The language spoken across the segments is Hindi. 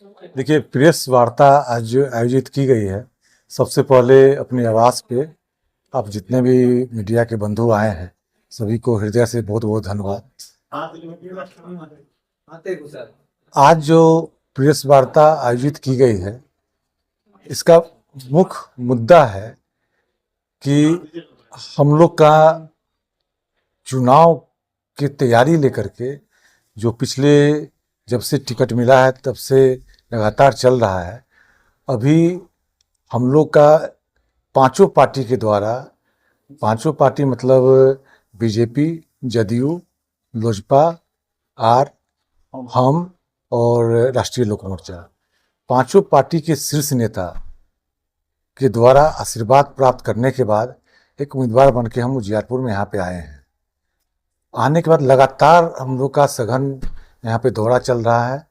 देखिए, प्रेस वार्ता आज जो आयोजित की गई है, सबसे पहले अपने आवास पे आप जितने भी मीडिया के बंधु आए हैं, सभी को हृदय से बहुत बहुत धन्यवाद। आज जो प्रेस वार्ता आयोजित की गई है, इसका मुख्य मुद्दा है कि हम लोग का चुनाव की तैयारी लेकर के जो पिछले जब से टिकट मिला है तब से लगातार चल रहा है। अभी हम लोग का पांचों पार्टी के द्वारा, पांचों पार्टी मतलब बीजेपी, जदयू, लोजपा, आर, हम और राष्ट्रीय लोक मोर्चा, पांचों पार्टी के शीर्ष नेता के द्वारा आशीर्वाद प्राप्त करने के बाद एक उम्मीदवार बन के हम उजियारपुर में यहाँ पे आए हैं। आने के बाद लगातार हम लोग का सघन यहाँ पे दौरा चल रहा है।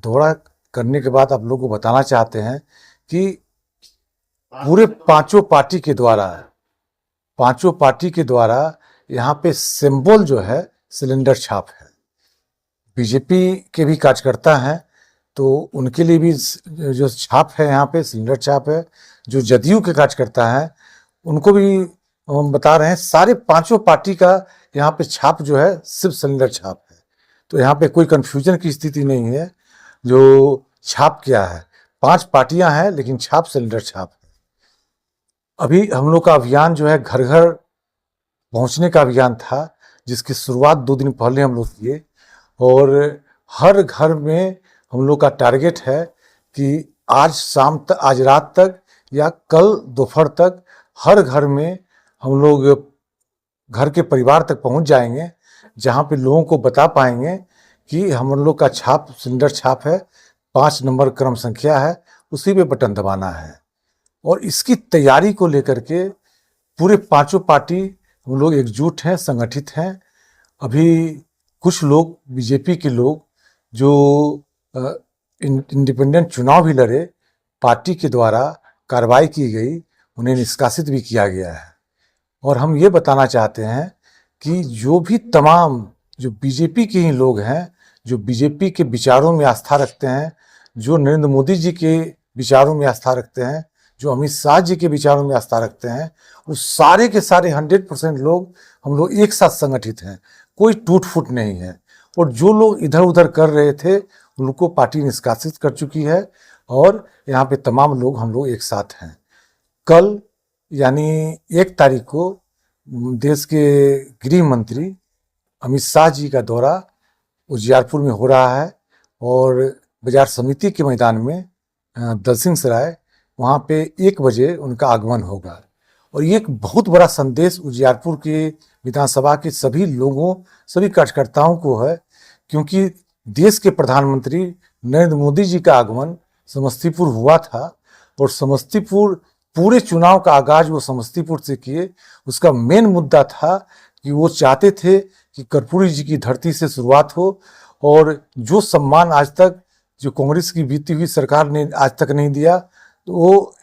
दौरा करने के बाद आप लोग को बताना चाहते हैं कि पूरे पांचों पार्टी के द्वारा यहाँ पे सिंबल जो है सिलेंडर छाप है। बीजेपी के भी कार्यकर्ता हैं तो उनके लिए भी जो छाप है यहाँ पे सिलेंडर छाप है। जो जदयू के कार्यकर्ता हैं उनको भी हम बता रहे हैं, सारे पांचों पार्टी का यहाँ पे छाप जो है सिर्फ सिलेंडर छाप है। तो यहाँ पे कोई कंफ्यूजन की स्थिति नहीं है। जो छाप क्या है, पांच पार्टियां हैं लेकिन छाप सिलेंडर छाप है। अभी हम लोग का अभियान जो है घर घर पहुंचने का अभियान था, जिसकी शुरुआत 2 दिन पहले हम लोग किए और हर घर में हम लोग का टारगेट है कि आज रात तक या कल दोपहर तक हर घर में हम लोग घर के परिवार तक पहुंच जाएंगे, जहां पे लोगों को बता पाएंगे कि हम लोग का छाप सिलेंडर छाप है, 5 नंबर क्रम संख्या है, उसी पे बटन दबाना है। और इसकी तैयारी को लेकर के पूरे पांचों पार्टी हम लोग एकजुट हैं, संगठित हैं। अभी कुछ लोग बीजेपी के लोग जो इंडिपेंडेंट चुनाव भी लड़े, पार्टी के द्वारा कार्रवाई की गई, उन्हें निष्कासित भी किया गया है। और हम ये बताना चाहते हैं कि जो भी तमाम जो बीजेपी के ही लोग हैं, जो बीजेपी के विचारों में आस्था रखते हैं, जो नरेंद्र मोदी जी के विचारों में आस्था रखते हैं, जो अमित शाह जी के विचारों में आस्था रखते हैं, वो सारे के सारे 100% लोग हम लोग एक साथ संगठित हैं, कोई टूट फूट नहीं है। और जो लोग इधर उधर कर रहे थे उनको पार्टी निष्कासित कर चुकी है और यहाँ पे तमाम लोग हम लोग एक साथ हैं। कल यानी 1 तारीख को देश के गृह मंत्री अमित शाह जी का दौरा उजियारपुर में हो रहा है और बाजार समिति के मैदान में दलसिंह सराय, वहाँ पे 1 बजे उनका आगमन होगा। और ये एक बहुत बड़ा संदेश उजियारपुर के विधानसभा के सभी लोगों, सभी कार्यकर्ताओं को है, क्योंकि देश के प्रधानमंत्री नरेंद्र मोदी जी का आगमन समस्तीपुर हुआ था और समस्तीपुर पूरे चुनाव का आगाज वो समस्तीपुर से किए। उसका मेन मुद्दा था कि वो चाहते थे कि कर्पूरी जी की धरती से शुरुआत हो और जो सम्मान आज तक जो कांग्रेस की बीती हुई सरकार ने आज तक नहीं दिया, तो वो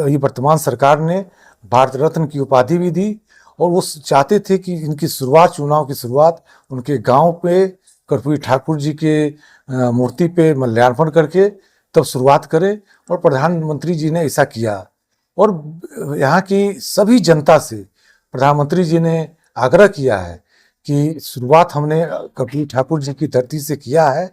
ये वर्तमान सरकार ने भारत रत्न की उपाधि भी दी। और वो चाहते थे कि इनकी शुरुआत, चुनाव की शुरुआत उनके गांव पे कर्पूरी ठाकुर जी के मूर्ति पे माल्यार्पण करके तब शुरुआत करें। और प्रधानमंत्री जी ने ऐसा किया और यहाँ की सभी जनता से प्रधानमंत्री जी ने आग्रह किया है कि शुरुआत हमने कर्पूरी ठाकुर जी की धरती से किया है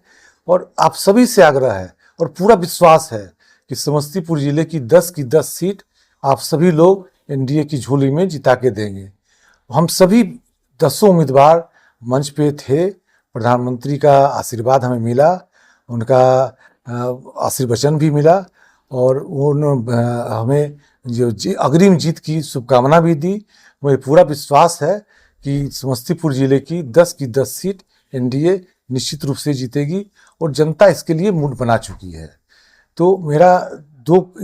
और आप सभी से आग्रह है और पूरा विश्वास है कि समस्तीपुर जिले की 10 की 10 सीट आप सभी लोग एनडीए की झोली में जिता के देंगे। हम सभी 10 उम्मीदवार मंच पे थे, प्रधानमंत्री का आशीर्वाद हमें मिला, उनका आशीर्वचन भी मिला और हमें जो अग्रिम जीत की शुभकामना भी दी। मुझे पूरा विश्वास है कि समस्तीपुर जिले की 10 की 10 सीट एनडीए निश्चित रूप से जीतेगी और जनता इसके लिए मूड बना चुकी है। तो मेरा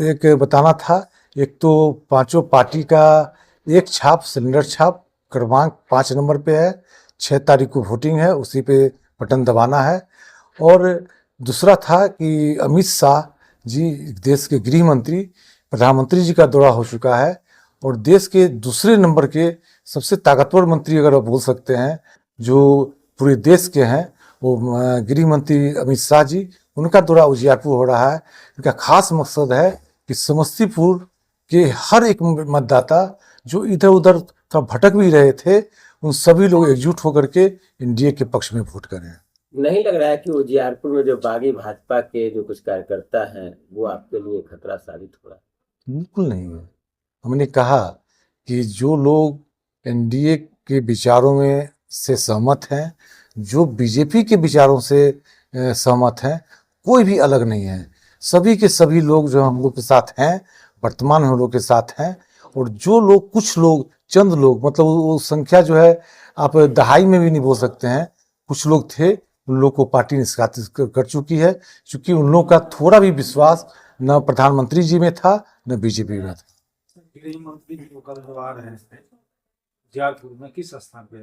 एक बताना था, एक तो पांचों पार्टी का एक छाप सिलेंडर छाप क्रमांक 5 नंबर पे है, 6 तारीख को वोटिंग है, उसी पे बटन दबाना है। और दूसरा था कि अमित शाह जी, देश के गृह मंत्री, प्रधानमंत्री जी का दौरा हो चुका है और देश के दूसरे नंबर के सबसे ताकतवर मंत्री अगर आप बोल सकते हैं जो पूरे देश के हैं, वो गृह मंत्री अमित शाह जी, उनका दौरा उजियारपुर हो रहा है। इनका खास मकसद है कि समस्तीपुर के हर एक मतदाता जो इधर उधर थोड़ा भटक भी रहे थे, उन सभी लोग एकजुट होकर के एनडीए के पक्ष में वोट करें। नहीं लग रहा है कि उजियारपुर में जो बागी भाजपा के जो कुछ कार्यकर्ता हैं वो आपके लिए खतरा साबित हो रहा है? बिल्कुल नहीं है। हमने कहा कि जो लोग एनडीए के विचारों में से सहमत हैं, जो बीजेपी के विचारों से सहमत हैं, कोई भी अलग नहीं है। सभी के सभी लोग जो हम लोग के साथ हैं, वर्तमान में हम लोग के साथ हैं। और जो लोग, कुछ लोग, चंद लोग, मतलब वो संख्या जो है आप दहाई में भी नहीं बोल सकते हैं, कुछ लोग थे, उन लोग को पार्टी निष्कासित कर चुकी है, क्योंकि उन लोगों का थोड़ा भी विश्वास न प्रधानमंत्री जी में था न बीजेपी में था। गृह मंत्री जो कल जो आ रहे हैं उजियारपुर में, किस स्थान पे?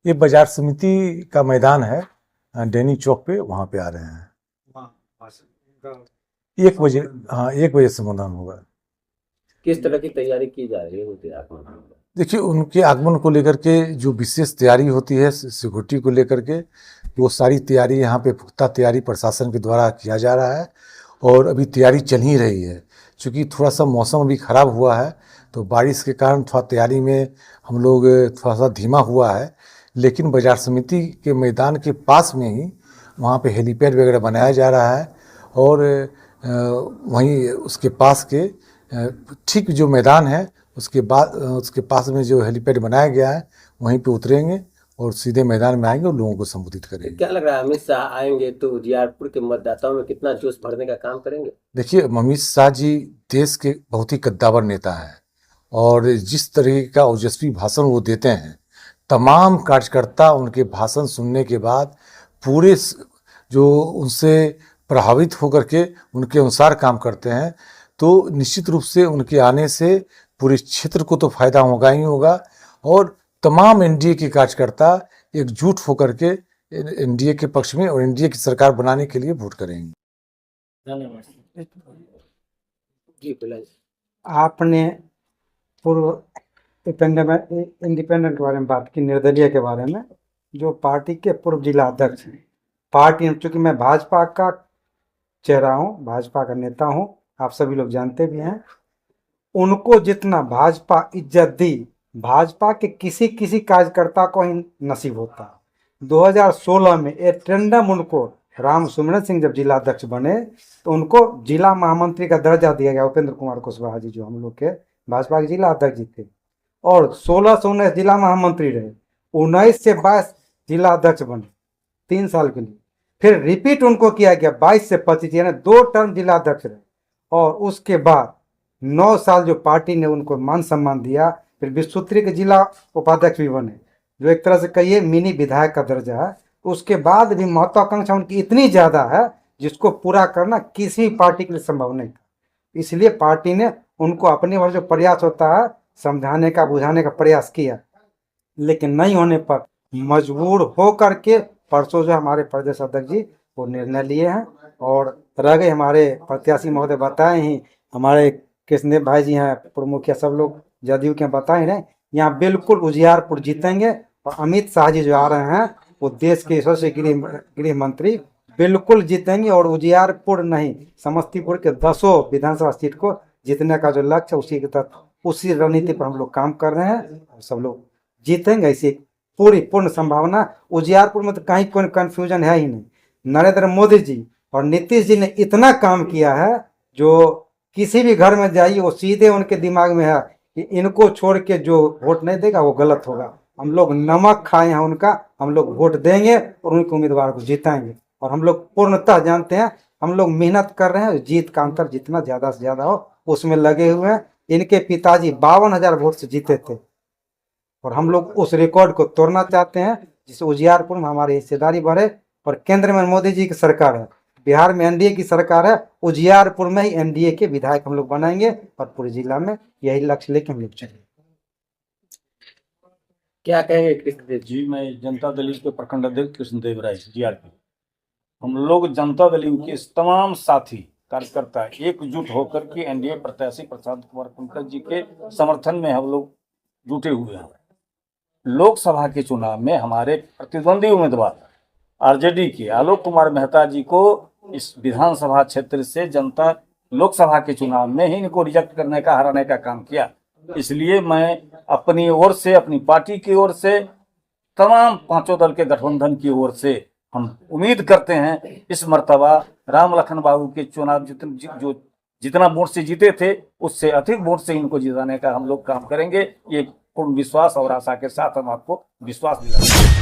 ये बाजार समिति का मैदान है, डैनी चौक पे, वहाँ पे आ रहे हैं। 1 बजे, हाँ 1 बजे से मतदान होगा। किस तरह की तैयारी की जा रही है उजियारपुर में? देखिए, उनके आगमन को लेकर के जो विशेष तैयारी होती है सिक्योरिटी को लेकर के, वो सारी तैयारी यहाँ पे पुख्ता तैयारी प्रशासन के द्वारा किया जा रहा है। और अभी तैयारी चल ही रही है, क्योंकि थोड़ा सा मौसम अभी ख़राब हुआ है, तो बारिश के कारण थोड़ा तैयारी में हम लोग थोड़ा सा धीमा हुआ है। लेकिन बाजार समिति के मैदान के पास में ही वहाँ पे हेलीपैड वगैरह बनाया जा रहा है। और वहीं उसके पास के ठीक जो मैदान है उसके बाद उसके पास में जो हेलीपैड बनाया गया है, वहीं पे उतरेंगे और सीधे मैदान में आएंगे और लोगों को संबोधित करेंगे। क्या लग रहा है अमित शाह आएंगे तो उजियारपुर के मतदाताओं में कितना जोश भरने का काम करेंगे? देखिए, अमित शाह जी देश के बहुत ही कद्दावर नेता हैं, और जिस तरीके का ओजस्वी भाषण वो देते हैं, तमाम कार्यकर्ता उनके भाषण सुनने के बाद पूरे जो उनसे प्रभावित होकर के उनके अनुसार काम करते हैं। तो निश्चित रूप से उनके आने से पूरे क्षेत्र को तो फायदा होगा ही होगा, और तमाम एनडीए के कार्यकर्ता एकजुट होकर के एनडीए के पक्ष में और एनडीए की सरकार बनाने के लिए वोट करेंगे। धन्यवाद जी बिल्कुल। आपने पूर्व इंडिपेंडेंट के बारे में बात की, निर्दलीय के बारे में, जो पार्टी के पूर्व जिला अध्यक्ष हैं। पार्टी, चूंकि मैं भाजपा का चेहरा हूँ, भाजपा का नेता हूँ, आप सभी लोग जानते भी हैं, उनको जितना भाजपा इज्जत दी, भाजपा के किसी किसी कार्यकर्ता को ही नसीब होता। 2016 में एक टेंडम उनको राम सुमिरन सिंह जब जिला अध्यक्ष बने तो उनको जिला महामंत्री का दर्जा दिया गया। उपेंद्र कुमार कुशवाहा जी जो हम लोग के भाजपा के जिला अध्यक्ष जी थे, और 16 से 19 जिला महामंत्री रहे, 19 से 22 जिला अध्यक्ष बने 3 साल के लिए। फिर रिपीट उनको किया गया 22 से 25, यानी 2 टर्म जिला अध्यक्ष रहे। और उसके बाद 9 साल जो पार्टी ने उनको मान सम्मान दिया, फिर विश्वसूत्री के जिला उपाध्यक्ष भी बने, जो एक तरह से कहिए मिनी विधायक का दर्जा है। उसके बाद भी महत्वाकांक्षा उनकी इतनी ज़्यादा है जिसको पूरा करना किसी पार्टी के लिए संभव नहीं था। इसलिए पार्टी ने उनको अपने भर जो प्रयास होता है समझाने का, बुझाने का प्रयास किया, लेकिन नहीं होने पर मजबूर हो करके परसों जो हमारे प्रदेश अध्यक्ष जी वो निर्णय लिए हैं। और रह गए हमारे प्रत्याशी महोदय बताए ही, हमारे कृष्णदेव भाई जी हैं पूर्व मुखिया, सब लोग जदयू के बताए रहे, यहाँ बिल्कुल उजियारपुर जीतेंगे। और अमित शाह जी जो आ रहे हैं वो देश के यशस्वी गृह मंत्री बिल्कुल जीतेंगे। और उजियारपुर नहीं, समस्तीपुर के 10 विधानसभा सीट को जीतने का जो लक्ष्य है उसी के तहत, उसी रणनीति पर हम लोग काम कर रहे हैं। सब लोग जीतेंगे, ऐसी पूर्ण संभावना। उजियारपुर में तो कहीं कोई कंफ्यूजन है ही नहीं। नरेंद्र मोदी जी और नीतीश जी ने इतना काम किया है, जो किसी भी घर में जाइए वो सीधे उनके दिमाग में है कि इनको छोड़ के जो वोट नहीं देगा वो गलत होगा। हम लोग नमक खाए हैं उनका, हम लोग वोट देंगे और उनके उम्मीदवार को जिताएंगे। और हम लोग पूर्णतः जानते हैं, हम लोग मेहनत कर रहे हैं, जीत का अंतर जितना ज़्यादा से ज़्यादा हो उसमें लगे हुए हैं। इनके पिताजी 52,000 वोट से जीते थे, और हम लोग उस रिकॉर्ड को तोड़ना चाहते हैं, जिससे उजियारपुर में हमारी हिस्सेदारी बढ़े। और केंद्र में मोदी जी की सरकार है, बिहार में एनडीए की सरकार है, उजियारपुर में ही एनडीए के विधायक हम लोग बनाएंगे, और पूरे जिला में यही लक्ष्य लेके हम लोग चलेंगे। क्या कहेंगे कृष्णदेव जी? मैं जनता दल के प्रखंड अध्यक्ष कृष्णदेव राय जीआरपी। हम लोग जनता दल के तमाम साथी कार्यकर्ता एकजुट होकर के एनडीए प्रत्याशी प्रसाद कुमार पंकज जी के समर्थन में हम लोग जुटे हुए हैं। लोकसभा के चुनाव में हमारे प्रतिद्वंदी उम्मीदवार आरजेडी के आलोक कुमार मेहता जी को इस विधानसभा क्षेत्र से जनता लोकसभा के चुनाव में ही इनको रिजेक्ट करने का, हराने का काम किया। इसलिए मैं अपनी ओर से, अपनी पार्टी की ओर से, तमाम पांचों दल के गठबंधन की ओर से हम उम्मीद करते हैं इस मर्तबा राम लखन बाबू के चुनाव जितना वोट से जीते थे उससे अधिक वोट से इनको जिताने का हम लोग काम करेंगे। ये पूर्ण विश्वास और आशा के साथ हम आपको विश्वास दिलाते हैं।